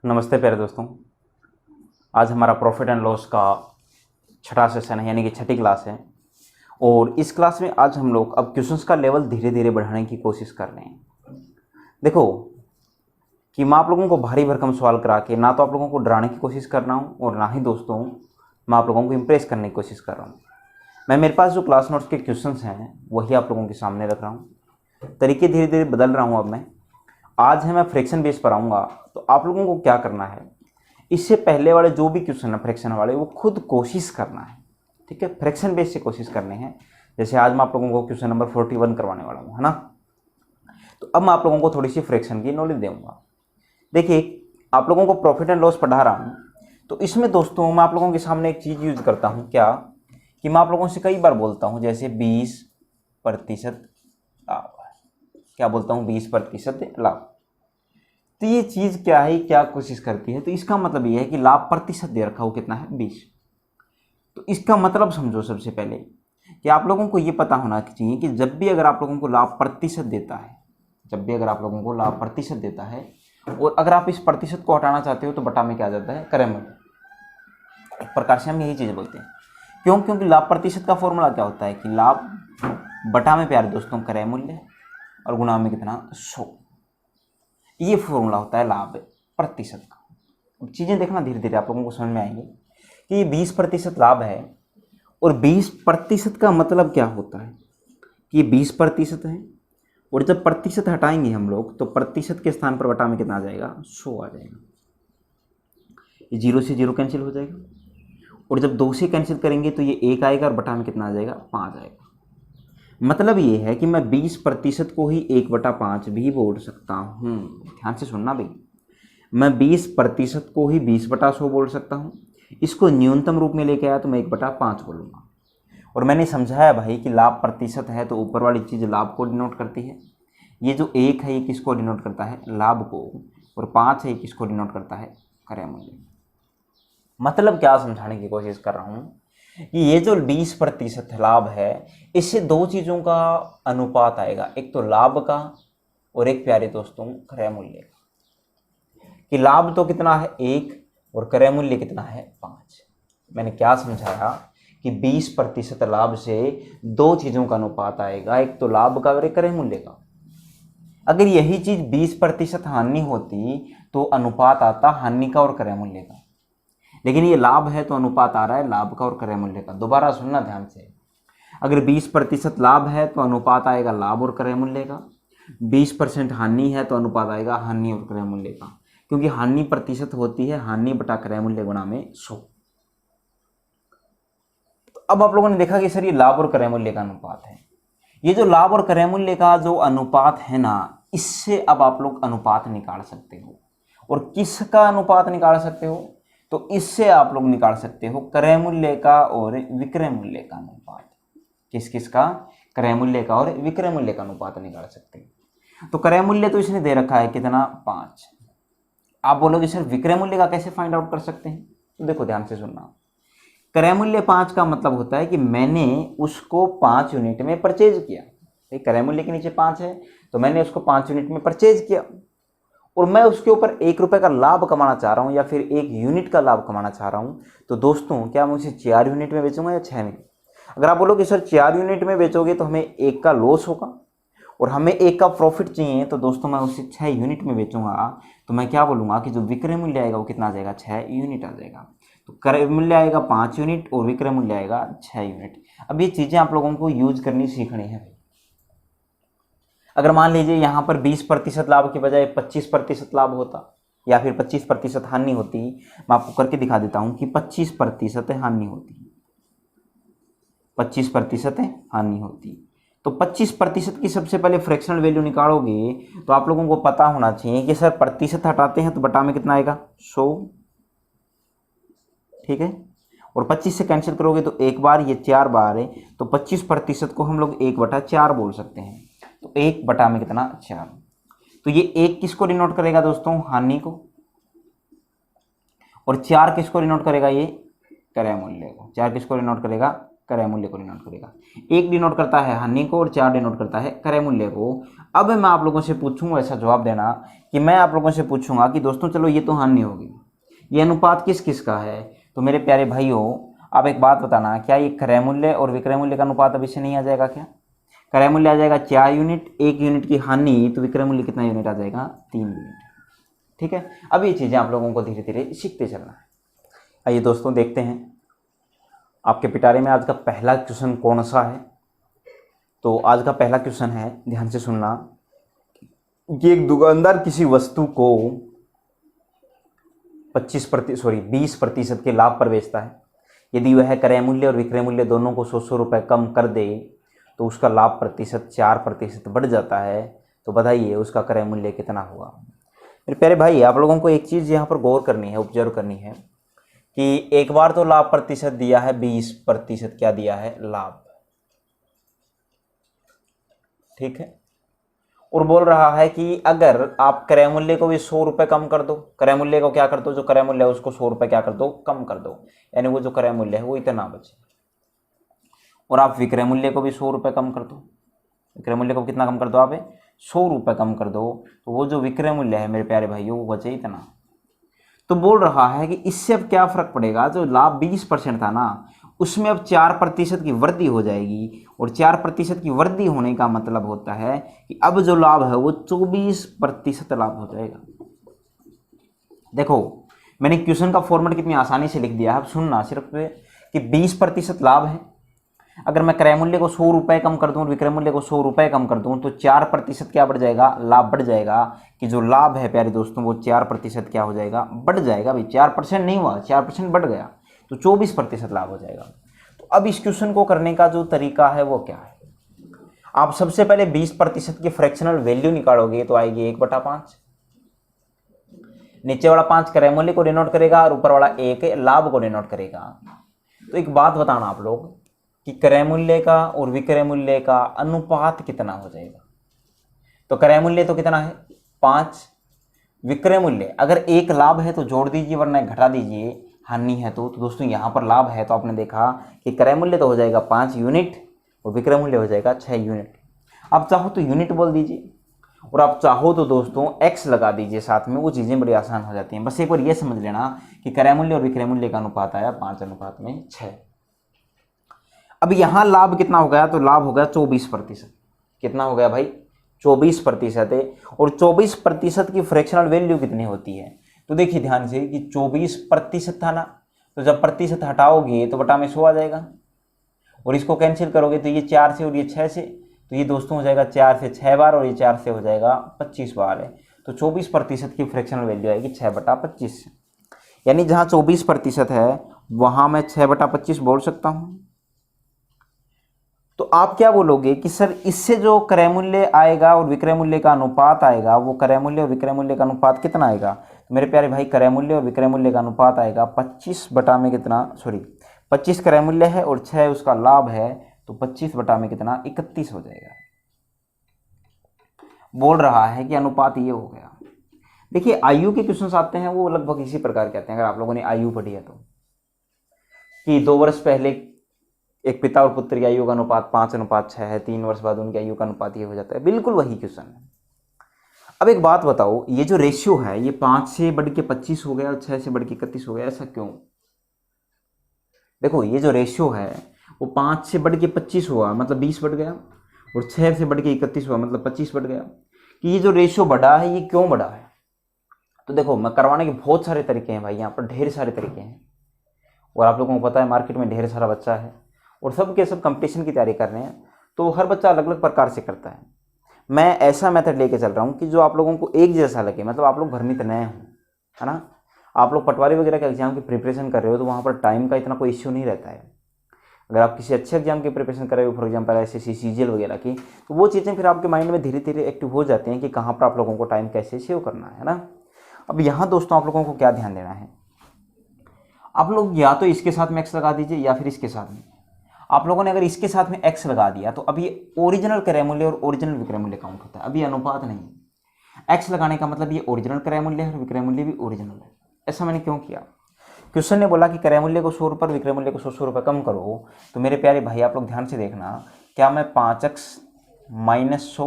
नमस्ते प्यारे दोस्तों। आज हमारा प्रॉफिट एंड लॉस का छठा सेशन है, यानी कि छठी क्लास है। और इस क्लास में आज हम लोग अब क्वेश्चंस का लेवल धीरे धीरे बढ़ाने की कोशिश कर रहे हैं। देखो कि मैं आप लोगों को भारी भरकम सवाल करा के ना तो आप लोगों को डराने की कोशिश कर रहा हूँ और ना ही दोस्तों मैं आप लोगों को इम्प्रेस करने की कोशिश कर रहा हूँ। मैं मेरे पास जो क्लास नोट्स के क्वेश्चंस हैं वही आप लोगों के सामने रख रहा हूँ। तरीके धीरे धीरे बदल रहा हूँ। अब मैं आज है मैं फ्रैक्शन बेस पर आऊँगा। तो आप लोगों को क्या करना है, इससे पहले वाले जो भी क्वेश्चन है फ्रैक्शन वाले वो खुद कोशिश करना है। ठीक है, फ्रैक्शन बेस से कोशिश करने हैं। जैसे आज मैं आप लोगों को क्वेश्चन नंबर 41 करवाने वाला हूँ, है ना। तो अब मैं आप लोगों को थोड़ी सी फ्रैक्शन की नॉलेज दूंगा। देखिए, आप लोगों को प्रॉफिट एंड लॉस पढ़ा रहा हूँ तो इसमें दोस्तों मैं आप लोगों के सामने एक चीज़ यूज करता हूँ, क्या कि मैं आप लोगों से कई बार बोलता हूँ जैसे 20% लाभ। क्या बोलता हूँ? 20% लाभ। तो ये चीज़ क्या है, क्या कोशिश करती है? तो इसका मतलब ये है कि लाभ प्रतिशत दे रखा हो कितना है, 20। तो इसका मतलब समझो सबसे पहले कि आप लोगों को ये पता होना चाहिए कि जब भी अगर आप लोगों को लाभ प्रतिशत देता है, जब भी अगर आप लोगों को लाभ प्रतिशत देता है और अगर आप इस प्रतिशत को हटाना चाहते हो तो बटा में क्या आ जाता है, क्रय मूल्य। एक प्रकार से हम यही चीज़ बोलते हैं। क्यों? क्योंकि लाभ प्रतिशत का फॉर्मूला क्या होता है कि लाभ बटा में प्यारे दोस्तों क्रय मूल्य और गुणा में कितना, 100। ये फॉर्मूला होता है लाभ प्रतिशत का। चीज़ें देखना धीरे धीरे आप लोगों को समझ में आएंगी कि ये 20% लाभ है। और 20% का मतलब क्या होता है कि ये 20% है और जब प्रतिशत हटाएंगे हम लोग तो प्रतिशत के स्थान पर बटा में कितना आ जाएगा, 100 आ जाएगा। ये 0 से 0 कैंसिल हो जाएगा और जब 2 से कैंसिल करेंगे तो ये 1 आएगा और बटा में कितना आ जाएगा, 5 आएगा। मतलब ये है कि मैं 20% को ही 1/5 भी बोल सकता हूँ। ध्यान से सुनना भाई, मैं 20% को ही 20/100 बोल सकता हूँ। इसको न्यूनतम रूप में लेके आया तो मैं 1/5 बोलूँगा। और मैंने समझाया भाई कि लाभ प्रतिशत है तो ऊपर वाली चीज़ लाभ को डिनोट करती है। ये जो 1 है ये किसको डिनोट करता है, लाभ को। और 5 है ये किसको डिनोट करता है, क्रय मूल्य। मतलब क्या समझाने की कोशिश कर रहा हूँ कि ये जो 20% लाभ है इससे दो चीज़ों का अनुपात आएगा, एक तो लाभ का और एक प्यारे दोस्तों क्रय मूल्य का। कि लाभ तो कितना है, 1 और क्रय मूल्य कितना है, 5। मैंने क्या समझाया कि 20% लाभ से दो चीज़ों का अनुपात आएगा, एक तो लाभ का और एक क्रय मूल्य का। अगर यही चीज़ 20% हानि होती तो अनुपात आता हानि का और क्रय मूल्य का। लेकिन ये लाभ है तो अनुपात आ रहा है लाभ का और क्रय मूल्य का। दोबारा सुनना ध्यान से, अगर 20% लाभ है तो अनुपात आएगा लाभ और क्रय मूल्य का। 20% हानि है तो अनुपात आएगा हानि और क्रय मूल्य का, क्योंकि हानि प्रतिशत होती है हानि बटा क्रय मूल्य गुणा में 100। तो अब आप लोगों ने देखा कि सर ये लाभ और क्रय मूल्य का अनुपात है। ये जो लाभ और क्रय मूल्य का जो अनुपात है ना, इससे अब आप लोग अनुपात निकाल सकते हो। और किसका अनुपात निकाल सकते हो, तो इससे आप लोग निकाल सकते हो क्रय मूल्य का और विक्रय मूल्य का अनुपात। किस किस का, क्रय मूल्य का और विक्रय मूल्य का अनुपात निकाल सकते हैं। तो क्रय मूल्य तो इसने दे रखा है कितना, 5। आप बोलोगे सर विक्रय मूल्य का कैसे फाइंड आउट कर सकते हैं? तो देखो ध्यान से सुनना, क्रय मूल्य 5 का मतलब होता है कि मैंने उसको 5 यूनिट में परचेज किया। क्रय मूल्य के नीचे 5 है तो मैंने उसको 5 यूनिट में परचेज किया और मैं उसके ऊपर 1 रुपये का लाभ कमाना चाह रहा हूँ या फिर 1 यूनिट का लाभ कमाना चाह रहा हूँ। तो दोस्तों क्या मैं उसे 4 यूनिट में बेचूंगा या 6 में? अगर आप बोलोगे सर 4 यूनिट में बेचोगे तो हमें 1 का लॉस होगा और हमें 1 का प्रॉफिट चाहिए, तो दोस्तों मैं उसे 6 यूनिट में बेचूंगा। तो मैं क्या बोलूँगा कि जो विक्रय मूल्य आएगा वो कितना आ जाएगा, 6 यूनिट आ जाएगा। तो क्रय मूल्य आएगा 5 यूनिट और विक्रय मूल्य आएगा 6 यूनिट। अब ये चीज़ें आप लोगों को यूज करनी सीखनी है। अगर मान लीजिए यहाँ पर 20% लाभ के बजाय 25% लाभ होता या फिर 25% हानि होती, मैं आपको करके दिखा देता हूँ कि 25% हानि होती, 25% हानि होती। तो 25% की सबसे पहले फ्रैक्शनल वैल्यू निकालोगे तो आप लोगों को पता होना चाहिए कि सर प्रतिशत हटाते हैं तो बटा में कितना आएगा, 100। ठीक है, और 25 से कैंसिल करोगे तो एक बार, ये 4 बार है तो 25% को हम लोग 1/4 बोल सकते हैं। तो 1 बटा में कितना, 4। तो ये 1 किसको डिनोट करेगा दोस्तों, हानि को, और 4 किसको डिनोट करेगा, ये क्रय मूल्य को। 4 किसको डिनोट करेगा, क्रय मूल्य को डिनोट करेगा। 1 डिनोट करता है हानि को और 4 डिनोट करता है क्रय मूल्य को। अब मैं आप लोगों से पूछूंगा, ऐसा जवाब देना कि मैं आप लोगों से पूछूंगा कि दोस्तों चलो ये तो हानि होगी, ये अनुपात किस किस का है। तो मेरे प्यारे भाइयों आप एक बात बताना, क्या ये क्रय मूल्य और विक्रय मूल्य का अनुपात अभी से नहीं आ जाएगा क्या? क्रय मूल्य आ जाएगा 4 यूनिट, 1 यूनिट की हानि, तो विक्रय मूल्य कितना यूनिट आ जाएगा? 3 यूनिट। ठीक है, अब ये चीज़ें आप लोगों को धीरे धीरे सीखते चलना है। आइए दोस्तों देखते हैं आपके पिटारे में आज का पहला क्वेश्चन कौन सा है। तो आज का पहला क्वेश्चन है, ध्यान से सुनना, कि एक दुकानदार किसी वस्तु को 20% के लाभ पर बेचता है। यदि वह क्रय मूल्य और विक्रय मूल्य दोनों को 100 रुपये कम कर दे तो उसका लाभ प्रतिशत 4% बढ़ जाता है। तो बताइए उसका क्रय मूल्य कितना होगा। मेरे प्यारे भाई आप लोगों को एक चीज़ यहाँ पर गौर करनी है, ऑब्जर्व करनी है कि एक बार तो लाभ प्रतिशत दिया है 20%, क्या दिया है? लाभ। ठीक है, और बोल रहा है कि अगर आप क्रय मूल्य को भी 100 रुपये कम कर दो, क्रय मूल्य को क्या कर दो, जो क्रय मूल्य है उसको 100 रुपये क्या कर दो? कम कर दो, यानी वो जो क्रय मूल्य है वो इतना बचे। और आप विक्रय मूल्य को भी 100 रुपये कम कर दो, विक्रय मूल्य को कितना कम कर दो आप? 100 रुपये कम कर दो, तो वो जो विक्रय मूल्य है मेरे प्यारे भाइयों वो बचे इतना। तो बोल रहा है कि इससे अब क्या फर्क पड़ेगा, जो लाभ 20% था ना उसमें अब 4% की वृद्धि हो जाएगी, और 4% की वृद्धि होने का मतलब होता है कि अब जो लाभ है वो 24% लाभ हो जाएगा। देखो मैंने क्वेश्चन का फॉर्मेट कितनी आसानी से लिख दिया है, अब सुनना सिर्फ कि 20% लाभ है। अगर मैं क्रय मूल्य को 100 रुपये कम कर दूं और विक्रय मूल्य को 100 रुपये कम कर दूं तो 4% क्या बढ़ जाएगा? लाभ बढ़ जाएगा। कि जो लाभ है प्यारे दोस्तों वो 4% क्या हो जाएगा? बढ़ जाएगा। भाई 4% नहीं हुआ, 4% बढ़ गया, तो 24% लाभ हो जाएगा। तो अब इस क्वेश्चन को करने का जो तरीका है वो क्या है, आप सबसे पहले 20% की फ्रैक्शनल वैल्यू निकालोगे तो आएगी 1/5। नीचे वाला 5 क्रय मूल्य को डिनोट करेगा और ऊपर वाला 1 लाभ को डिनोट करेगा। तो एक बात बताना आप लोग कि क्रय मूल्य का और विक्रय मूल्य का अनुपात कितना हो जाएगा। तो क्रय मूल्य तो कितना है? 5। विक्रय मूल्य अगर 1 लाभ है तो जोड़ दीजिए वरना घटा दीजिए, हानि है तो दोस्तों यहाँ पर लाभ है तो आपने देखा कि क्रय मूल्य तो हो जाएगा 5 यूनिट और विक्रय मूल्य हो जाएगा 6 यूनिट। आप चाहो तो यूनिट बोल दीजिए और आप चाहो तो दोस्तों एक्स लगा दीजिए साथ में, वो चीज़ें बड़ी आसान हो जाती हैं। बस एक बार ये समझ लेना कि क्रय मूल्य और विक्रय मूल्य का अनुपात आया 5:6। अब यहाँ लाभ कितना हो गया? तो लाभ हो गया 24%। कितना हो गया भाई? 24% है। और 24% की फ्रैक्शनल वैल्यू कितनी होती है? तो देखिए ध्यान से कि 24% था ना, तो जब प्रतिशत हटाओगे तो बटा में 100 आ जाएगा, और इसको कैंसिल करोगे तो ये 4 से और ये 6 से, तो ये दोस्तों हो जाएगा 4 से 6 बार और ये 4 से हो जाएगा 25 बार है। तो 24% की फ्रैक्शनल वैल्यू आएगी 6/25। यानी जहाँ 24% है वहाँ मैं 6/25 बोल सकता हूँ। तो आप क्या बोलोगे कि सर इससे जो क्रय मूल्य आएगा और विक्रय मूल्य का अनुपात आएगा वो क्रय मूल्य और विक्रय मूल्य का अनुपात कितना आएगा? तो मेरे प्यारे भाई क्रय मूल्य और विक्रय मूल्य का अनुपात आएगा 25 बटा में कितना, 25 क्रय मूल्य है और 6 उसका लाभ है, तो 25 बटा में कितना, 31 हो जाएगा। बोल रहा है कि अनुपात ये हो गया। देखिए आयु के क्वेश्चन आते हैं वो लगभग इसी प्रकार के आते हैं, अगर आप लोगों ने आयु पढ़ी है तो, कि 2 वर्ष पहले एक पिता और पुत्र की आयु का अनुपात 5:6 है, 3 वर्ष बाद उनकी आयु का अनुपात ये हो जाता है। बिल्कुल वही क्वेश्चन है। अब एक बात बताओ, ये जो रेशियो है ये 5 से बढ़ के 25 हो गया और 6 से बढ़ के 31 हो गया, ऐसा क्यों? देखो ये जो रेशियो है वो 5 से बढ़ के 25 हुआ मतलब 20 बढ़ गया, और 6 से बढ़ के 31 हुआ मतलब 25 बढ़ गया। कि ये जो रेशियो बढ़ा है ये क्यों बढ़ा है? तो देखो मैं करवाने के बहुत सारे तरीके हैं भाई, यहाँ पर ढेर सारे तरीके हैं, और आप लोगों को पता है मार्केट में ढेर सारा बच्चा है और सब के सब कंपटीशन की तैयारी कर रहे हैं, तो हर बच्चा अलग अलग प्रकार से करता है। मैं ऐसा मेथड लेके चल रहा हूँ कि जो आप लोगों को एक जैसा लगे, मतलब आप लोग भ्रमित नए हों, है ना। आप लोग पटवारी वगैरह के एग्जाम की प्रिपरेशन कर रहे हो तो वहाँ पर टाइम का इतना कोई इश्यू नहीं रहता है। अगर आप किसी अच्छे एग्जाम की प्रिपरेशन कर रहे हो, फॉर एग्जाम्पल SSC CGL वगैरह की, तो वो चीज़ें फिर आपके माइंड में धीरे धीरे एक्टिव हो जाती हैं कि कहाँ पर आप लोगों को टाइम कैसे सेव करना है ना। अब यहाँ दोस्तों आप लोगों को क्या ध्यान देना है, आप लोग या तो इसके साथ में एक्स लगा दीजिए या फिर इसके साथ में। आप लोगों ने अगर इसके साथ में एक्स लगा दिया तो अब ये ओरिजिनल क्रय मूल्य और ओरिजिनल विक्रय मूल्य काउंट होता है, अभी अनुपात नहीं है। एक्स लगाने का मतलब ये ओरिजिनल क्रय मूल्य है और विक्रय मूल्य भी ओरिजिनल है। ऐसा मैंने क्यों किया? क्वेश्चन ने बोला कि क्रय मूल्य को 100 रुपये और विक्रय मूल्य को 100 रुपये कम करो। तो मेरे प्यारे भाई आप लोग ध्यान से देखना, क्या मैं 5x माइनस 100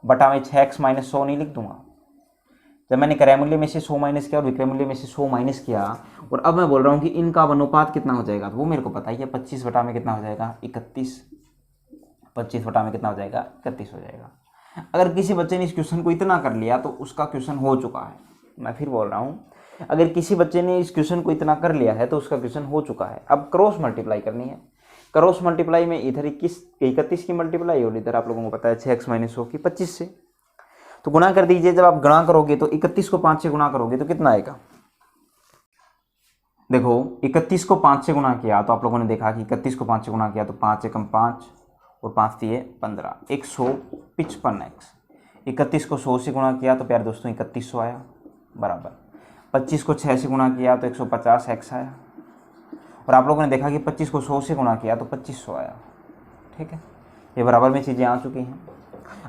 बटा में 6x माइनस 100 नहीं लिख दूंगा? जब मैंने क्रय मूल्य में से 100 माइनस किया और विक्रय मूल्य में से 100 माइनस किया, और अब मैं बोल रहा हूँ कि इनका अनुपात कितना हो जाएगा, तो वो मेरे को पता ही है, 25 बटा में कितना हो जाएगा 31, 25 बटा में कितना हो जाएगा 31 हो जाएगा। अगर किसी बच्चे ने इस क्वेश्चन को इतना कर लिया तो उसका क्वेश्चन हो चुका है। मैं फिर बोल रहा हूँ, अगर किसी बच्चे ने इस क्वेश्चन को इतना कर लिया है तो उसका क्वेश्चन हो चुका है। अब क्रॉस मल्टीप्लाई करनी है। क्रॉस मल्टीप्लाई में इधर 31 की मल्टीप्लाई और इधर आप लोगों को पता है 6x माइनस 100 की 25 से, तो गुणा कर दीजिए। जब आप गुणा करोगे तो 31 को 5 से गुणा करोगे तो कितना आएगा? देखो 31 को 5 से गुणा किया तो आप लोगों ने देखा कि 31 को 5 से गुणा किया तो 5 एकम 5 और 5 दिए 15, 155x। 31 को 100 से गुणा किया तो प्यारे दोस्तों 3100 आया, बराबर 25 को 6 से गुणा किया तो 150x आया, और आप लोगों ने देखा कि 25 को 100 से गुणा किया तो 2500 आया। ठीक है, ये बराबर में चीज़ें आ चुकी हैं।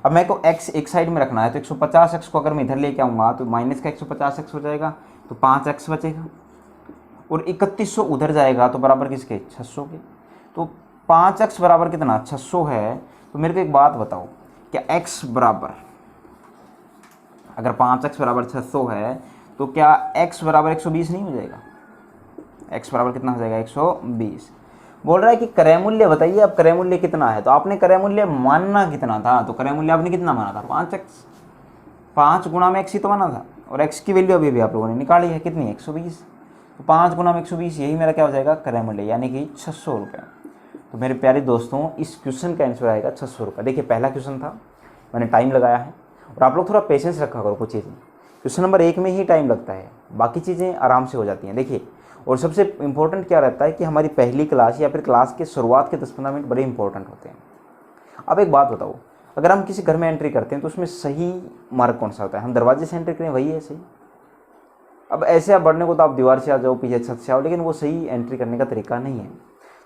अब मेरे को x एक साइड में रखना है, तो 150x को अगर मैं इधर लेके आऊँगा तो माइनस का 150x हो जाएगा, तो 5x बचेगा, और 3100 उधर जाएगा तो बराबर किसके 600 के। तो 5x बराबर कितना 600 है। तो मेरे को एक बात बताओ, क्या x बराबर, अगर 5x बराबर 600 है तो क्या x बराबर 120 नहीं हो जाएगा? x बराबर कितना हो जाएगा 120। बोल रहा है कि क्रय मूल्य बताइए, अब क्रय मूल्य कितना है, तो आपने क्रय मूल्य मानना कितना था, तो क्रय मूल्य आपने कितना माना था 5x, 5 गुणा में x ही तो माना था, और x की वैल्यू अभी भी आप लोगों ने निकाली है कितनी 120, तो 5 गुणा में 120 यही मेरा क्या हो जाएगा क्रय मूल्य, यानी कि 600 रुपये। तो मेरे प्यारे दोस्तों इस क्वेश्चन का आंसर आएगा 600 रुपये। देखिए पहला क्वेश्चन था, मैंने टाइम लगाया है, और आप लोग थोड़ा पेशेंस रखा करो कुछ चीज़ें, क्वेश्चन नंबर 1 में ही टाइम लगता है, बाकी चीज़ें आराम से हो जाती हैं। देखिए, और सबसे इम्पोर्टेंट क्या रहता है कि हमारी पहली क्लास या फिर क्लास के शुरुआत के 10-15 मिनट बड़े इंपॉर्टेंट होते हैं। अब एक बात बताओ, अगर हम किसी घर में एंट्री करते हैं तो उसमें सही मार्ग कौन सा होता है? हम दरवाजे से एंट्री करें वही है सही। अब ऐसे आप बढ़ने को तो आप दीवार से आ जाओ, पीछे छत से आओ, लेकिन वो सही एंट्री करने का तरीका नहीं है।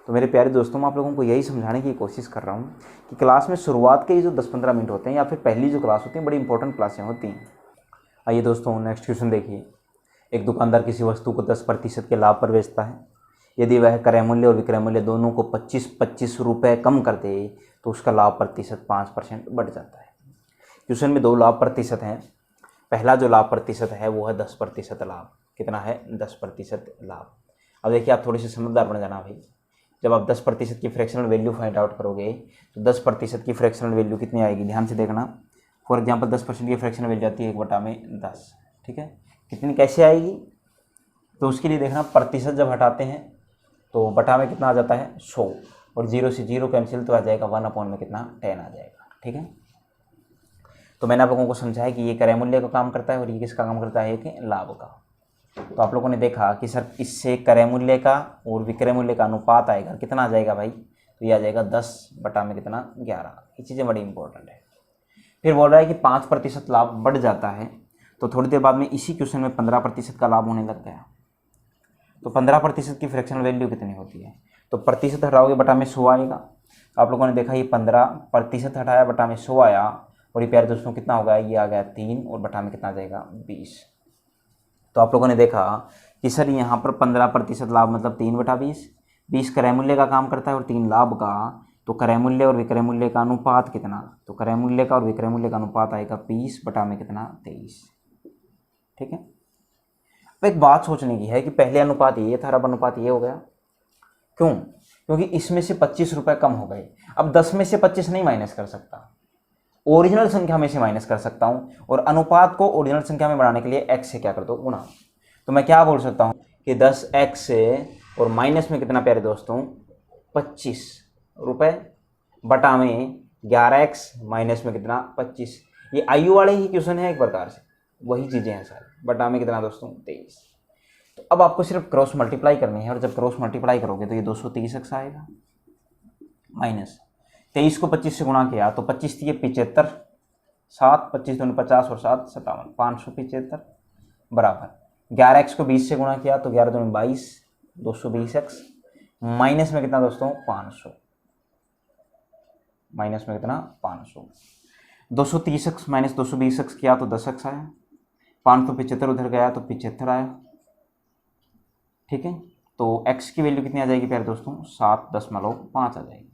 तो मेरे प्यारे दोस्तों मैं आप लोगों को यही समझाने की कोशिश कर रहा हूँ कि क्लास में शुरुआत के जो 10-15 मिनट होते हैं या फिर पहली जो क्लास होती है बड़ी इंपॉर्टेंट क्लासें होती हैं। आइए दोस्तों नेक्स्ट क्वेश्चन देखिए। एक दुकानदार किसी वस्तु को 10% के लाभ पर बेचता है। यदि वह क्रय मूल्य और विक्रय मूल्य दोनों को 25-25 रुपये कम कर दे तो उसका लाभ प्रतिशत 5% बढ़ जाता है। क्वेश्चन में 2 लाभ प्रतिशत हैं। पहला जो लाभ प्रतिशत है वो है 10% लाभ। कितना है 10% लाभ। अब देखिए आप थोड़े से समझदार बन जाना भाई। जब आप 10% की फ्रैक्शनल वैल्यू फाइंड आउट करोगे तो 10% की फ्रैक्शनल वैल्यू कितनी आएगी, ध्यान से देखना। फॉर एग्जांपल 10% की फ्रैक्शनल वैल्यू आती है 1/10। ठीक है, कितनी कैसे आएगी, तो उसके लिए देखना प्रतिशत जब हटाते हैं तो बटा में कितना आ जाता है 100, और 0 से 0 कैंसिल तो आ जाएगा 1/10 में कितना 10 आ जाएगा। ठीक है, तो मैंने आप लोगों को समझाया कि ये क्रय मूल्य का काम करता है और ये किसका काम करता है, कि लाभ का। तो आप लोगों ने देखा कि सर इससे क्रय मूल्य का और विक्रय मूल्य का अनुपात आएगा, कितना आ जाएगा भाई, तो ये आ जाएगा 10 बटा में कितना 11। ये चीज़ें बड़ी इंपॉर्टेंट है। फिर बोल रहा है कि 5% लाभ बढ़ जाता है, तो थोड़ी देर बाद में इसी क्वेश्चन में 15% का लाभ होने लग गया। तो 15% की फ्रैक्शनल वैल्यू कितनी होती है, तो प्रतिशत हटाओगे बटा में 100 आएगा। आप लोगों ने देखा ये 15% हटाया बटा में 100 आया, और ये प्यारे दोस्तों कितना होगा, ये आ गया 3 और बटा में कितना आ जाएगा 20। तो आप लोगों ने देखा कि सर यहाँ पर 15% लाभ मतलब 3/20, 20 क्रय मूल्य का काम करता है और 3 लाभ का, तो क्रय मूल्य और विक्रय मूल्य का अनुपात कितना, तो क्रय मूल्य का और विक्रय मूल्य का अनुपात आएगा 20 बटा में कितना 23। ठीक है, अब एक बात सोचने की है कि पहले अनुपात ये था, अब अनुपात ये हो गया, क्यों? क्योंकि इसमें से 25 रुपये कम हो गए। अब 10 में से 25 नहीं माइनस कर सकता, ओरिजिनल संख्या में से माइनस कर सकता हूं, और अनुपात को ओरिजिनल संख्या में बढ़ाने के लिए x से क्या कर दो, गुणा। तो मैं क्या बोल सकता हूं कि 10x से और माइनस में कितना प्यारे दोस्तों 25 रुपये बटा में 11x माइनस में कितना 25। ये आयु वाले ही क्वेश्चन है एक प्रकार से, वही चीज़ें हैं सारी। बटा में कितना दोस्तों 23। तो अब आपको सिर्फ क्रॉस मल्टीप्लाई करनी है, और जब क्रॉस मल्टीप्लाई करोगे तो ये 230x आएगा, माइनस 23 को 25 से गुणा किया तो 25 थी 75, 7 25 दूनी 50 और 7 57, 575 बराबर 11x को 20 से गुणा किया तो 11 दूनी 22, 220x माइनस में कितना दोस्तों 500, माइनस में कितना 500। 230x माइनस 220x किया तो 10x आया, 575 उधर गया तो 75 आया, ठीक है। तो x की वैल्यू कितनी आ जाएगी प्यारे दोस्तों, 7.5 आ जाएगी।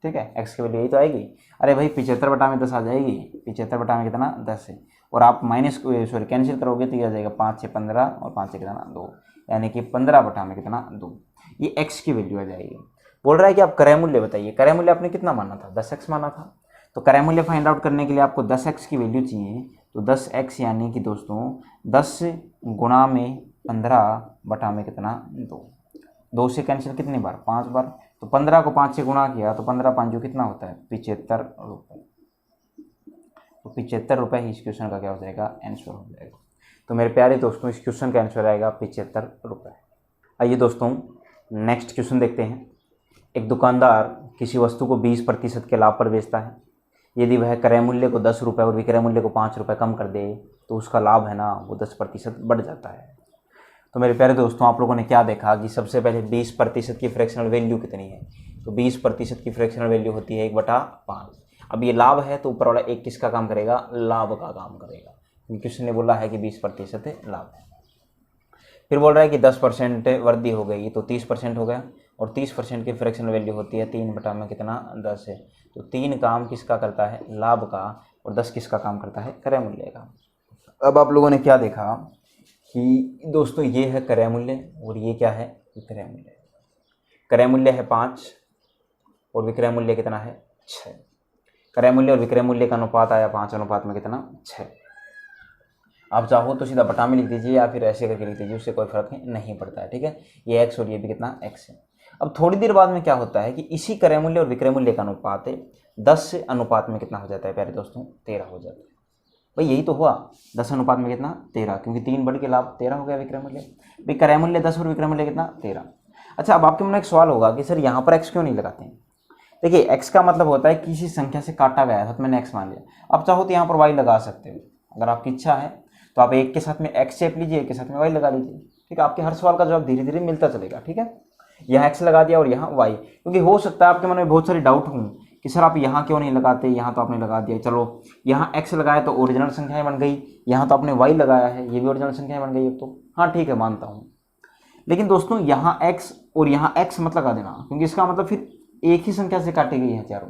ठीक है, x की वैल्यू यही तो आएगी। अरे भाई 75/10 आ जाएगी, 75 में कितना 10 है, और आप माइनस सॉरी कैंसिल करोगे तो ये आ जाएगा 5 से 15 और 5 से कितना 2, यानी कि 15 कितना 2, ये x की वैल्यू आ जाएगी। बोल रहा है कि आप क्रय मूल्य बताइए। क्रय मूल्य आपने कितना माना था, 10x माना था। तो क्रय मूल्य फाइंड आउट करने के लिए आपको 10x की वैल्यू चाहिए। तो 10x यानी कि दोस्तों 10 गुणा में 15 में कितना 2, 2 से कैंसिल कितनी बार 5 बार, तो 15 को 5 से गुणा किया तो 15×5 कितना होता है 75 रुपये। तो 75 रुपये इस क्वेश्चन का क्या हो जाएगा, आंसर हो जाएगा। तो मेरे प्यारे दोस्तों इस क्वेश्चन का आंसर आएगा 75 रुपये। आइए दोस्तों नेक्स्ट क्वेश्चन देखते हैं। एक दुकानदार किसी वस्तु को 20% के लाभ पर बेचता है। यदि वह क्रय मूल्य को 10 रुपये और विक्रय मूल्य को 5 रुपये कम कर दे तो उसका लाभ है ना वो 10% बढ़ जाता है। तो मेरे प्यारे दोस्तों आप लोगों ने क्या देखा कि सबसे पहले 20% की फ्रैक्शनल वैल्यू कितनी है, तो 20% की फ्रैक्शनल वैल्यू होती है 1/5। अब ये लाभ है तो ऊपर वाला एक किसका काम करेगा, लाभ का काम करेगा, क्योंकि क्वेश्चन ने बोला है कि 20% लाभ है। फिर बोल रहा है कि 10% वृद्धि हो गई तो 30% हो गया, और 30% की फ्रैक्शनल वैल्यू होती है 3 में कितना 10 है। तो 3 काम किसका करता है, लाभ का, और 10 किसका काम करता है, क्रय मूल्य का। अब आप लोगों ने क्या देखा कि दोस्तों ये है क्रय मूल्य और ये क्या है, विक्रय मूल्य। क्रय मूल्य है 5 और विक्रय मूल्य कितना है 6। क्रय मूल्य और विक्रय मूल्य का अनुपात आया 5 में कितना 6। आप चाहो तो सीधा बटा में लिख दीजिए या फिर ऐसे करके लिख दीजिए, उससे कोई फर्क नहीं पड़ता है। ठीक है, ये x और ये भी कितना x है। अब थोड़ी देर बाद में क्या होता है कि इसी क्रय मूल्य और विक्रय मूल्य का अनुपात 10 अनुपात में कितना हो जाता है प्यारे दोस्तों, 13 हो जाता है। भाई यही तो हुआ, 10 अनुपात में कितना 13, क्योंकि 3 बढ़ के लाभ 13 हो गया विक्रय मूल्य। भाई क्रय मूल्य 10 और विक्रय मूल्य कितना 13। अच्छा अब आपके मन में एक सवाल होगा कि सर यहाँ पर x क्यों नहीं लगाते हैं। देखिए x का मतलब होता है किसी संख्या से काटा गया है, तो मैंने x मान लिया। अब चाहो तो यहाँ पर y लगा सकते हो, अगर आपकी इच्छा है तो आप एक के साथ में x चेप लीजिए, एक के साथ में y लगा लीजिए। ठीक है, आपके हर सवाल का जवाब धीरे धीरे मिलता चलेगा। ठीक है, यहाँ x लगा दिया और यहाँ y, क्योंकि हो सकता है आपके मन में बहुत सारी डाउट हों कि सर आप यहाँ क्यों नहीं लगाते, यहाँ तो आपने लगा दिया। चलो यहाँ x लगाया तो ओरिजिनल संख्याएं बन गई, यहाँ तो आपने y लगाया है, ये भी ओरिजिनल संख्याएं बन गई। तो हाँ ठीक है मानता हूँ, लेकिन दोस्तों यहाँ x और यहाँ x मत लगा देना, क्योंकि इसका मतलब फिर एक ही संख्या से काटी गई है चारों।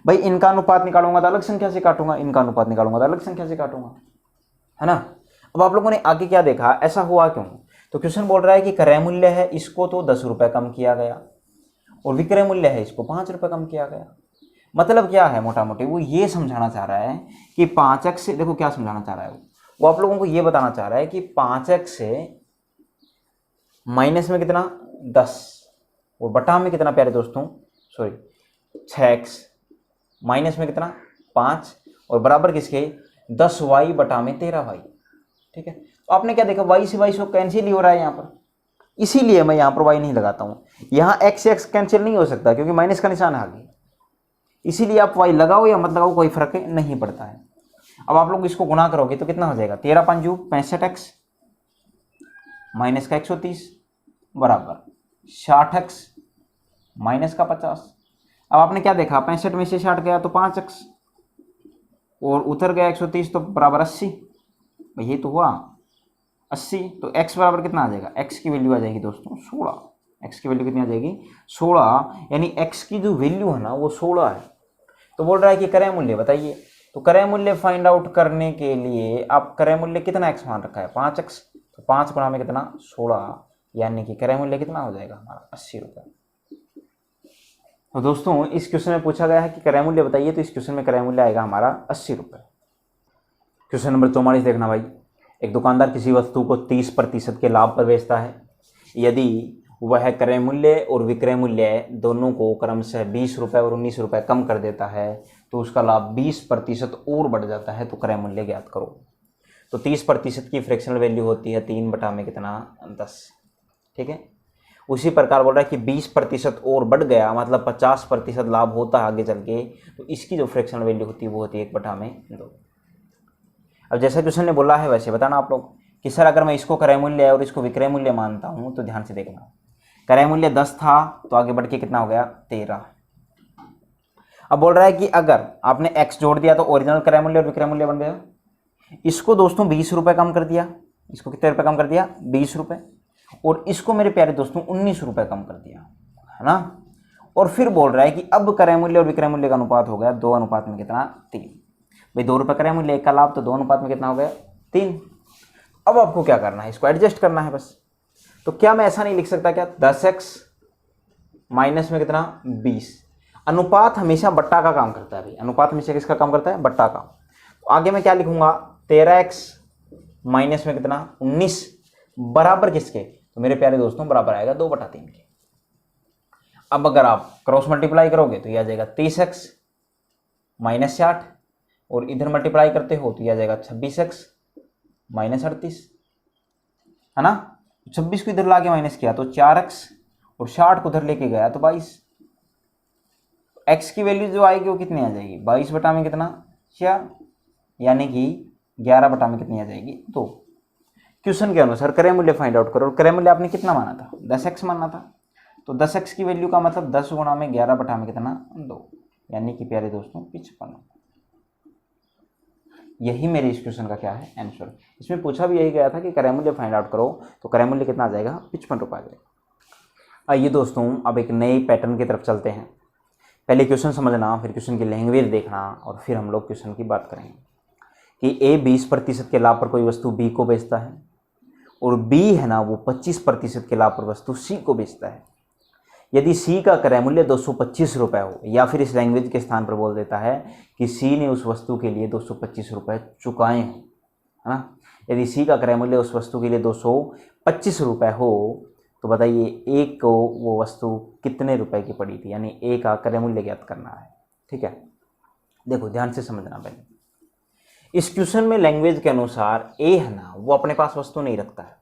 भाई इनका अनुपात निकालूंगा तो अलग संख्या से काटूंगा, इनका अनुपात निकालूंगा तो अलग संख्या से काटूंगा, है ना। अब आप लोगों ने आगे क्या देखा, ऐसा हुआ क्यों। तो क्वेश्चन बोल रहा है कि क्रय मूल्य है इसको तो 10 रुपये कम किया गया और विक्रय मूल्य है इसको 5 रुपये कम किया गया। मतलब क्या है, मोटा मोटी वो ये समझाना चाह रहा है कि 5x से, देखो क्या समझाना चाह रहा है वो आप लोगों को ये बताना चाह रहा है कि 5x से माइनस में कितना 10 और बटा में कितना प्यारे दोस्तों, सॉरी 6x, माइनस में कितना 5 और बराबर किसके 10y बटा में 13y। ठीक है, तो आपने क्या देखा, y से y सो कैंसिल ही हो रहा है यहाँ पर, इसीलिए मैं यहाँ पर y नहीं लगाता हूँ। यहाँ x से x कैंसिल नहीं हो सकता क्योंकि माइनस का निशान है आगे, इसीलिए आप y लगाओ या मत लगाओ कोई फर्क नहीं पड़ता है। अब आप लोग इसको गुणा करोगे तो कितना हो जाएगा, 13×5 65x माइनस का 130 बराबर 60x माइनस का 50। अब आपने क्या देखा, 65 में से 60 गया तो 5x और उतर गया 130 तो बराबर 80। यही तो हुआ 80। तो x बराबर कितना आ जाएगा, x की वैल्यू आ जाएगी दोस्तों 16। x की वैल्यू कितनी आ जाएगी 16, यानी x की जो वैल्यू है ना वो 16 है। तो बोल रहा है कि क्रय मूल्य बताइए। तो क्रय मूल्य फाइंड आउट करने के लिए आप क्रय मूल्य कितना x मान रखा है 5x, तो 5 गुणा में कितना 16, यानी कि क्रय मूल्य कितना हो जाएगा हमारा 80 रुपये। तो दोस्तों इस क्वेश्चन में पूछा गया है कि क्रय मूल्य बताइए, तो इस क्वेश्चन में क्रय मूल्य आएगा हमारा 80 रुपये। क्वेश्चन नंबर 44 देखना भाई। एक दुकानदार किसी वस्तु को 30% के लाभ पर बेचता है। यदि वह क्रय मूल्य और विक्रय मूल्य दोनों को क्रमशः 20 रुपये और 19 रुपये कम कर देता है तो उसका लाभ 20% और बढ़ जाता है। तो क्रय मूल्य ज्ञात करो। तो 30% की फ्रैक्शनल वैल्यू होती है 3 बटा में कितना 10। ठीक है, उसी प्रकार बोल रहा है कि 20% और बढ़ गया मतलब 50% लाभ होता है आगे चल के, तो इसकी जो फ्रैक्शनल वैल्यू होती है वो होती है 1 बटा में 2। अब जैसा क्वेश्चन ने बोला है वैसे बताना आप लोग कि सर अगर मैं इसको क्रय मूल्य और इसको विक्रय मूल्य मानता हूँ तो ध्यान से देखना। क्रय मूल्य 10 था तो आगे बढ़ के कितना हो गया 13। अब बोल रहा है कि अगर आपने x जोड़ दिया तो ओरिजिनल क्रय मूल्य और विक्रय मूल्य बन गया। इसको दोस्तों 20 रुपये कम कर दिया, इसको कितने रुपये कम कर दिया 20 रुपये, और इसको मेरे प्यारे दोस्तों 19 रुपये कम कर दिया, है ना। और फिर बोल रहा है कि अब क्रय मूल्य और विक्रय मूल्य का अनुपात हो गया 2 अनुपात में कितना 3। भाई 2 रुपये क्रय मूल्य, 1 का लाभ, तो 2 अनुपात में कितना हो गया 3। अब आपको क्या करना है, इसको एडजस्ट करना है बस। तो क्या मैं ऐसा नहीं लिख सकता क्या 10x माइनस में कितना 20। अनुपात हमेशा बट्टा का काम करता है भाई, अनुपात हमेशा किसका काम करता है, बट्टा का। तो आगे मैं क्या लिखूंगा 13x माइनस में कितना 19 बराबर किसके, तो मेरे प्यारे दोस्तों बराबर आएगा 2/3 के। अब अगर आप क्रॉस मल्टीप्लाई करोगे तो यह आ जाएगा 30x माइनस 60, और इधर मल्टीप्लाई करते हो तो यह आ जाएगा 26x माइनस 38, है ना। 26 को इधर लाके माइनस किया तो 4x, और 60 को उधर लेके गया तो 22। x की वैल्यू जो आएगी वो कितनी आ जाएगी 22 बटा में कितना 4, यानी कि 11 बटा में कितनी आ जाएगी 2। क्वेश्चन के अनुसार क्रय मूल्य फाइंड आउट करो, और क्रय मूल्य आपने कितना माना था 10x माना था, तो 10x की वैल्यू का मतलब 10 गुणा में 11 बटा में कितना 2, यानी कि प्यारे दोस्तों 55। यही मेरे इस क्वेश्चन का क्या है आंसर। इसमें पूछा भी यही गया था कि क्रय मूल्य फाइंड आउट करो, तो क्रय मूल्य कितना आ जाएगा 55 रुपये आ जाएगा। आइए दोस्तों अब एक नए पैटर्न की तरफ चलते हैं। पहले क्वेश्चन समझना, फिर क्वेश्चन की लैंग्वेज देखना, और फिर हम लोग क्वेश्चन की बात करेंगे कि ए 20% के लाभ पर कोई वस्तु बी को बेचता है, और बी है ना वो 25% के लाभ पर वस्तु सी को बेचता है। यदि सी का क्रय मूल्य 225 रुपये हो, या फिर इस लैंग्वेज के स्थान पर बोल देता है कि सी ने उस वस्तु के लिए 225 रुपये चुकाए हैं, है ना। यदि सी का क्रय मूल्य उस वस्तु के लिए 225 रुपये हो, तो बताइए ए को वो वस्तु कितने रुपए की पड़ी थी, यानी ए का क्रय मूल्य ज्ञात करना है। ठीक है, देखो ध्यान से समझना। पहले इस क्वेश्चन में लैंग्वेज के अनुसार ए है ना वो अपने पास वस्तु नहीं रखता है,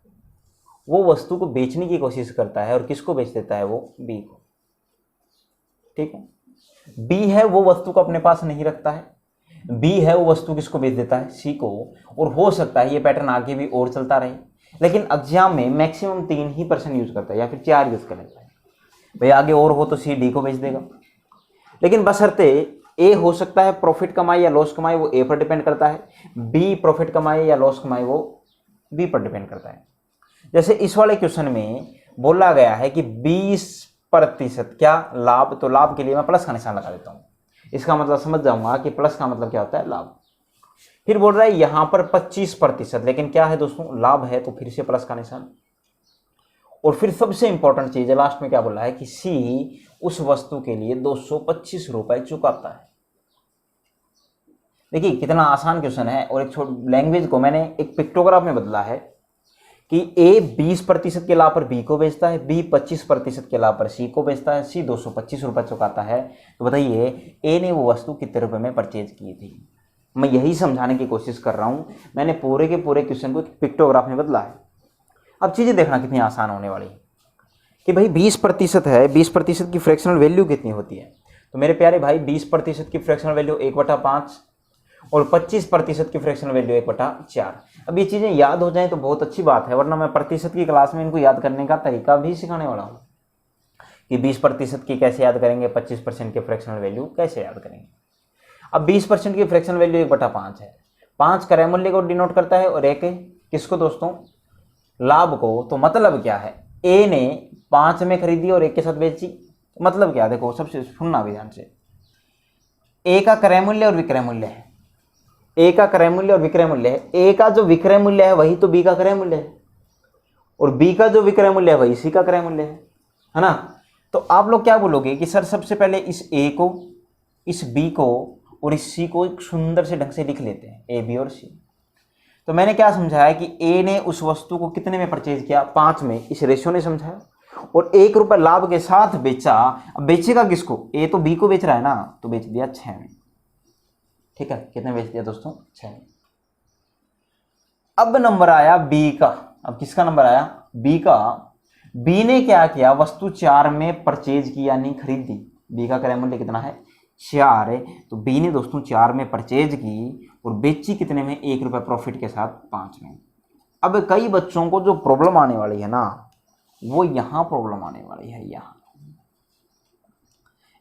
वो वस्तु को बेचने की कोशिश करता है, और किसको बेच देता है वो बी को। ठीक है, बी है वो वस्तु को अपने पास नहीं रखता है, बी है वो वस्तु किसको बेच देता है सी को। और हो सकता है ये पैटर्न आगे भी और चलता रहे, लेकिन एग्जाम में मैक्सिमम 3 ही % यूज करता है, या फिर 4 यूज कर लेता है। भाई आगे और हो तो सी डी को बेच देगा, लेकिन बशर्ते ए हो सकता है प्रॉफिट कमाए या लॉस कमाए, वो ए पर डिपेंड करता है। बी प्रॉफिट कमाए या लॉस कमाए, वो बी पर डिपेंड करता है। जैसे इस वाले क्वेश्चन में बोला गया है कि 20% क्या लाभ, तो लाभ के लिए मैं प्लस का निशान लगा देता हूं। इसका मतलब समझ जाऊंगा कि प्लस का मतलब क्या होता है लाभ। फिर बोल रहा है यहां पर 25%, लेकिन क्या है दोस्तों लाभ है, तो फिर से प्लस का निशान। और फिर सबसे इंपॉर्टेंट चीज है लास्ट में क्या बोला है कि सी उस वस्तु के लिए 225 रुपए चुकाता है। देखिए कितना आसान क्वेश्चन है, और एक लैंग्वेज को मैंने एक पिक्टोग्राफ में बदला है कि ए 20% के लाभ पर बी को बेचता है, बी 25% के लाभ पर सी को बेचता है, सी 225 रुपये चुकाता है। तो बताइए ए ने वो वस्तु कितने रुपए में परचेज की थी। मैं यही समझाने की कोशिश कर रहा हूं, मैंने पूरे के पूरे क्वेश्चन को एक पिक्टोग्राफ में बदला है। अब चीजें देखना कितनी आसान होने वाली है कि भाई 20% है, 20% की फ्रैक्शनल वैल्यू कितनी होती है। तो मेरे प्यारे भाई 20% की फ्रैक्शनल वैल्यू 1/5, और 25% की फ्रैक्शनल वैल्यू 1/4। अब ये चीज़ें याद हो जाएं तो बहुत अच्छी बात है, वरना मैं प्रतिशत की क्लास में इनको याद करने का तरीका भी सिखाने वाला हूँ कि 20% की कैसे याद करेंगे, 25% की फ्रैक्शनल वैल्यू कैसे याद करेंगे। अब 20% की फ्रैक्शनल वैल्यू 1/5 है, 5 क्रय मूल्य को डिनोट करता है, और 1 किसको दोस्तों लाभ को। तो मतलब क्या है ए ने 5 में खरीदी और 1 के साथ बेची, मतलब क्या, देखो सबसे सुनना भी ध्यान से। ए का क्रय मूल्य और विक्रय मूल्य है, ए का क्रय मूल्य और विक्रय मूल्य है। ए का जो विक्रय मूल्य है वही तो बी का क्रय मूल्य है, और बी का जो विक्रय मूल्य है वही सी का क्रय मूल्य है ना। तो आप लोग क्या बोलोगे कि सर सबसे पहले इस ए को, इस बी को और इस सी को एक सुंदर से ढंग से लिख लेते हैं, ए बी और सी। तो मैंने क्या समझाया कि ए ने उस वस्तु को कितने में परचेज किया 5 में, इस रेशियो ने समझाया, और 1 रुपये लाभ के साथ बेचा। अब बेचेगा किसको, ए तो बी को बेच रहा है ना, तो बेच दिया 6 में। ठीक है, कितने बेच दिया दोस्तों 6 में। अब नंबर आया बी का, अब किसका नंबर आया बी का। बी ने क्या किया, वस्तु 4 में परचेज की यानी खरीदी। बी का क्रय मूल्य कितना है 4 है, तो बी ने दोस्तों 4 में परचेज की और बेची कितने में 1 रुपये प्रॉफिट के साथ 5 में। अब कई बच्चों को जो प्रॉब्लम आने वाली है ना, वो यहां प्रॉब्लम आने वाली है। यहां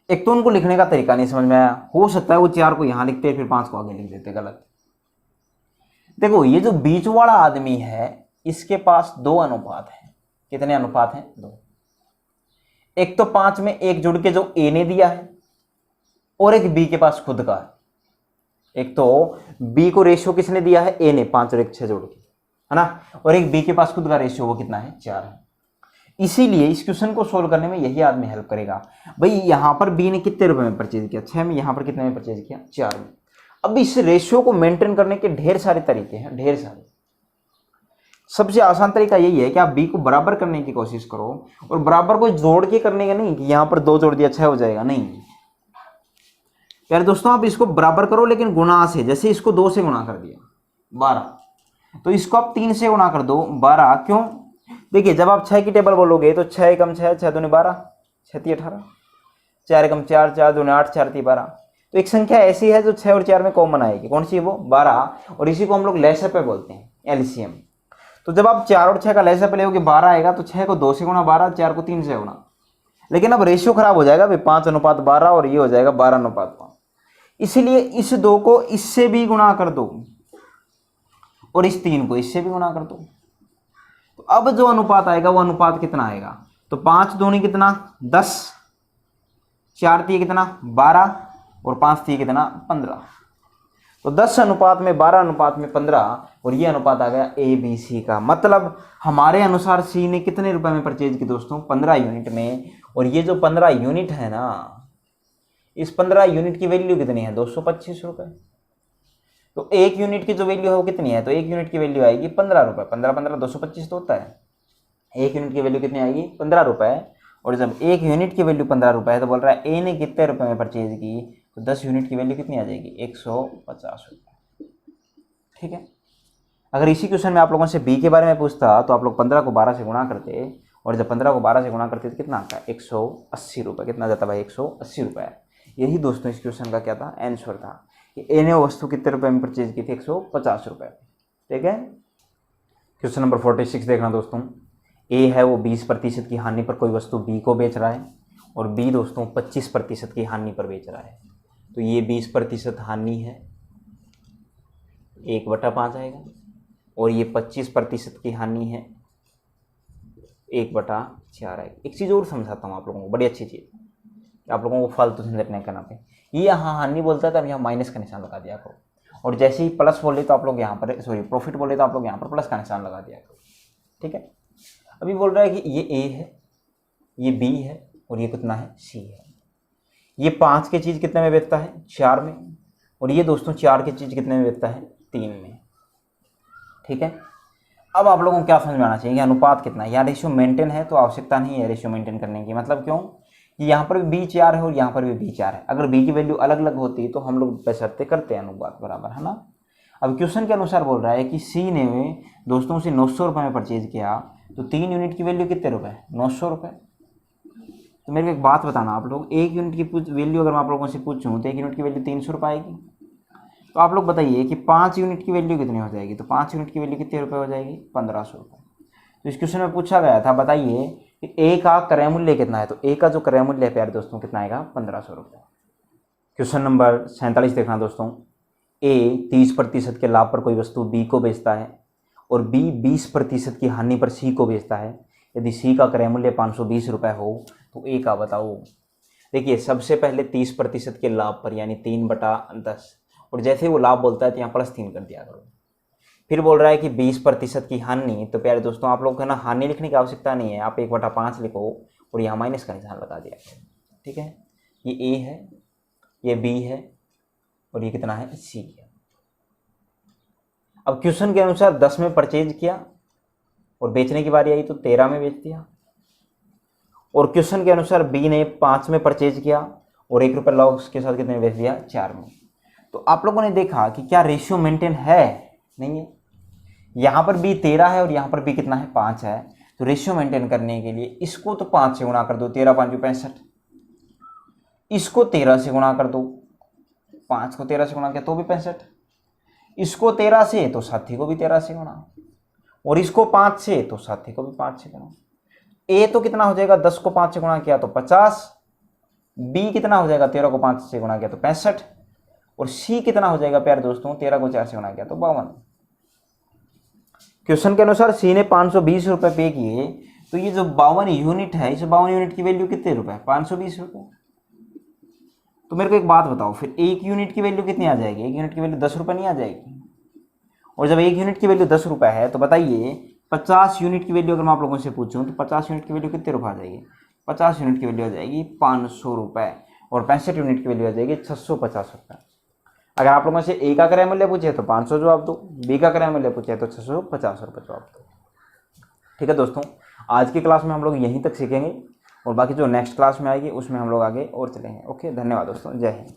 एक तो उनको लिखने का तरीका नहीं समझ में आया, हो सकता है वो 4 को यहां लिखते फिर 5 को आगे लिख देते गलत। देखो ये जो बीच वाला आदमी है इसके पास 2 अनुपात है, कितने अनुपात हैं? 2। एक तो 5 में 1 जुड़ के जो ए ने दिया है और एक बी के पास खुद का है। एक तो बी को रेशियो किसने दिया है? ए ने, 5 और 1 6 जोड़ के, है ना। और एक बी के पास खुद का रेशियो वो कितना है? 4 है। इसीलिए इस क्वेश्चन को सोल्व करने में यही आदमी हेल्प करेगा। भाई यहां पर बी ने कितने रुपए में परचेज किया? 6 में। यहां पर कितने में परचेज किया? 4 में। अब इस रेशियो को मेंटेन करने के ढेर सारे तरीके हैं, ढेर सारे। सबसे आसान तरीका यही है कि आप बी को बराबर करने की कोशिश करो, और बराबर को जोड़ के करने का नहीं कि यहां पर 2 जोड़ दिया 6 हो जाएगा, नहीं यार दोस्तों। आप इसको बराबर करो लेकिन गुणा से, जैसे इसको 2 से गुणा कर दिया 12, तो इसको आप 3 से गुणा कर दो 12। क्यों? देखिए जब आप 6 की टेबल बोलोगे तो 6 एकम 6, 6 दूनी 12, 6 × 18, 4 एकम 4, 4 दूनी 8, 4 × 12। तो एक संख्या ऐसी है जो 6 और 4 में कॉमन आएगी। कौन सी है वो? 12। और इसी को हम लोग लेसर पे बोलते हैं, एलसीएम। तो जब आप 4 और 6 का लेसर पे लेोगे 12 आएगा, तो 6 को 2 से गुणा 12, 4 को 3 से गुणा। लेकिन अब रेशियो खराब हो जाएगा भाई, 5:12 और ये हो जाएगा 12:5। इसीलिए इस 2 को इससे भी गुणा कर दो और इस 3 को इससे भी गुणा कर दो। तो अब जो अनुपात आएगा वो अनुपात कितना आएगा? तो 5 दूनी कितना? 10, 4 3 कितना? 12 और 5 3 कितना? 15। तो 10 अनुपात में 12 अनुपात में 15, और ये अनुपात आ गया ए बी सी का। मतलब हमारे अनुसार सी ने कितने रुपए में परचेज की दोस्तों? 15 यूनिट में। और ये जो 15 यूनिट है ना, इस 15 यूनिट की वैल्यू कितनी है? 225 रुपए। तो 1 यूनिट की जो वैल्यू है वो कितनी है? तो 1 यूनिट की वैल्यू आएगी 15 रुपए। 15 15 225 तो होता है। 1 यूनिट की वैल्यू कितनी आएगी? 15 रुपए। और जब 1 यूनिट की वैल्यू 15 रुपए है तो बोल रहा है ए ने कितने रुपए में परचेज की? तो 10 यूनिट की वैल्यू कितनी आ जाएगी? 150 रुपए। ठीक है। अगर इसी क्वेश्चन में आप लोगों से बी के बारे में पूछता तो आप लोग 15 को 12 से गुणा करते, और जब 15 को 12 से गुणा करते तो कितना आता है? 180 रुपये। कितना जाता भाई? 180 रुपये। यही दोस्तों इस क्वेश्चन का क्या था? आंसर था कि ए ने वस्तु कितने रुपए में परचेज की थी? 150 रुपये। ठीक है। क्वेश्चन नंबर 46 देखना दोस्तों। ए है वो 20% की हानि पर कोई वस्तु बी को बेच रहा है, और बी दोस्तों 25% की हानि पर बेच रहा है। तो ये 20% हानि है, 1/5 आएगा, और ये 25% की हानि है, 1/4 आएगा। एक चीज़ और समझाता हूँ आप लोगों को, बड़ी अच्छी चीज़, आप लोगों को फालतू झंझट का ना पे। ये यहाँ हानि बोलता है तो हम यहाँ माइनस का निशान लगा दिया करो, और जैसे ही प्लस बोले तो आप लोग यहाँ पर, सॉरी प्रॉफिट बोले तो आप लोग यहाँ पर प्लस का निशान लगा दिया करो। ठीक है। अभी बोल रहा है कि ये ए है, ये बी है, और ये कितना है? सी है। ये 5 की चीज़ कितने में बेचता है? 4 में। और ये दोस्तों 4 की चीज़ कितने में बेचता है? 3 में। ठीक है। अब आप लोगों को क्या समझ में आना चाहिए कि अनुपात कितना है? यहाँ रेशियो मेंटेन है तो आवश्यकता नहीं है रेशियो मेंटेन करने की। मतलब क्यों? कि यहाँ पर भी बी 4 है और यहाँ पर भी बी 4 है। अगर बी की वैल्यू अलग अलग होती तो हम लोग बशर्ते करते हैं अनुपात बराबर, है ना। अब क्वेश्चन के अनुसार बोल रहा है कि सी ने दोस्तों से 900 रुपये में परचेज किया, तो 3 यूनिट की वैल्यू कितने रुपए? 900 रुपये। तो मेरे को एक बात बताना आप लोग, 1 यूनिट की वैल्यू अगर मैं आप लोगों से पूछूं तो 1 यूनिट की वैल्यू 300 रुपये आएगी। तो आप लोग बताइए कि 5 यूनिट की वैल्यू कितनी हो जाएगी? तो 5 यूनिट की वैल्यू कितने रुपये हो जाएगी? 1500 रुपये। तो इस क्वेश्चन में पूछा गया था, बताइए कि ए का क्रय मूल्य कितना है? तो ए का जो क्रय मूल्य है प्यारे दोस्तों कितना आएगा? 1500 रुपये। क्वेश्चन नंबर 47 देखना दोस्तों। ए 30% के लाभ पर कोई वस्तु बी को बेचता है, और बी 20% की हानि पर सी को बेचता है। यदि सी का क्रय मूल्य 520 रुपये हो तो ए का बताओ। देखिए सबसे पहले 30% के लाभ पर, यानी 3/10, और जैसे वो लाभ बोलता है तो यहाँ +3 कर दिया करो। फिर बोल रहा है कि 20% की हानि, तो प्यारे दोस्तों आप लोग है ना हानि लिखने की आवश्यकता नहीं है, आप 1/5 लिखो और यहाँ माइनस का निशान लगा दिया। ठीक है। ये ए है, ये बी है, और ये कितना है? सी है। अब क्वेश्चन के अनुसार 10 में परचेज किया और बेचने की बारी आई तो 13 में बेच दिया, और क्वेश्चन के अनुसार बी ने 5 में परचेज किया और 1 रुपये लॉस के साथ कितने में बेच दिया? 4 में। तो आप लोगों ने देखा कि क्या रेशियो मेंटेन है? नहीं है। यहाँ पर बी 13 है और यहाँ पर बी कितना है? 5 है। तो रेशियो मेंटेन करने के लिए इसको तो 5 से गुणा कर दो, 13 5 65, इसको 13 से गुणा कर दो, 5 को 13 से गुणा किया तो भी 65, इसको 13 से तो साथी को भी 13 से गुणा, और इसको 5 से तो साथी को भी 5 से गुणा। ए तो कितना हो जाएगा? 10 को 5 से गुणा किया तो 50, बी कितना हो जाएगा? 13 को 5 से गुणा किया तो 65, और सी कितना हो जाएगा प्यारे दोस्तों? 13 को 4 से गुणा किया तो 52। क्वेश्चन के अनुसार सी ने 520 रुपये पे किए, तो ये जो 52 यूनिट है, इस 52 यूनिट की वैल्यू कितने रुपए है? 520 रुपये। तो मेरे को एक बात बताओ, फिर एक यूनिट की वैल्यू कितनी आ जाएगी? एक यूनिट की वैल्यू 10 रुपये नहीं आ जाएगी? और जब एक यूनिट की वैल्यू 10 रुपये है तो बताइए 50 यूनिट की वैल्यू अगर मैं आप लोगों से पूछूं तो 50 यूनिट की वैल्यू कितने रुपये आ जाएगी? 50 यूनिट की वैल्यू आ जाएगी 500 रुपये, और 65 यूनिट की वैल्यू आ जाएगी 650 रुपये। अगर आप लोगों से ए का क्रय मूल्य पूछे तो 500 जवाब दो, बी का क्रय मूल्य पूछे तो 650 रुपये जवाब दो। ठीक है दोस्तों, आज की क्लास में हम लोग यहीं तक सीखेंगे, और बाकी जो नेक्स्ट क्लास में आएगी उसमें हम लोग आगे और चलेंगे। ओके, धन्यवाद दोस्तों, जय हिंद।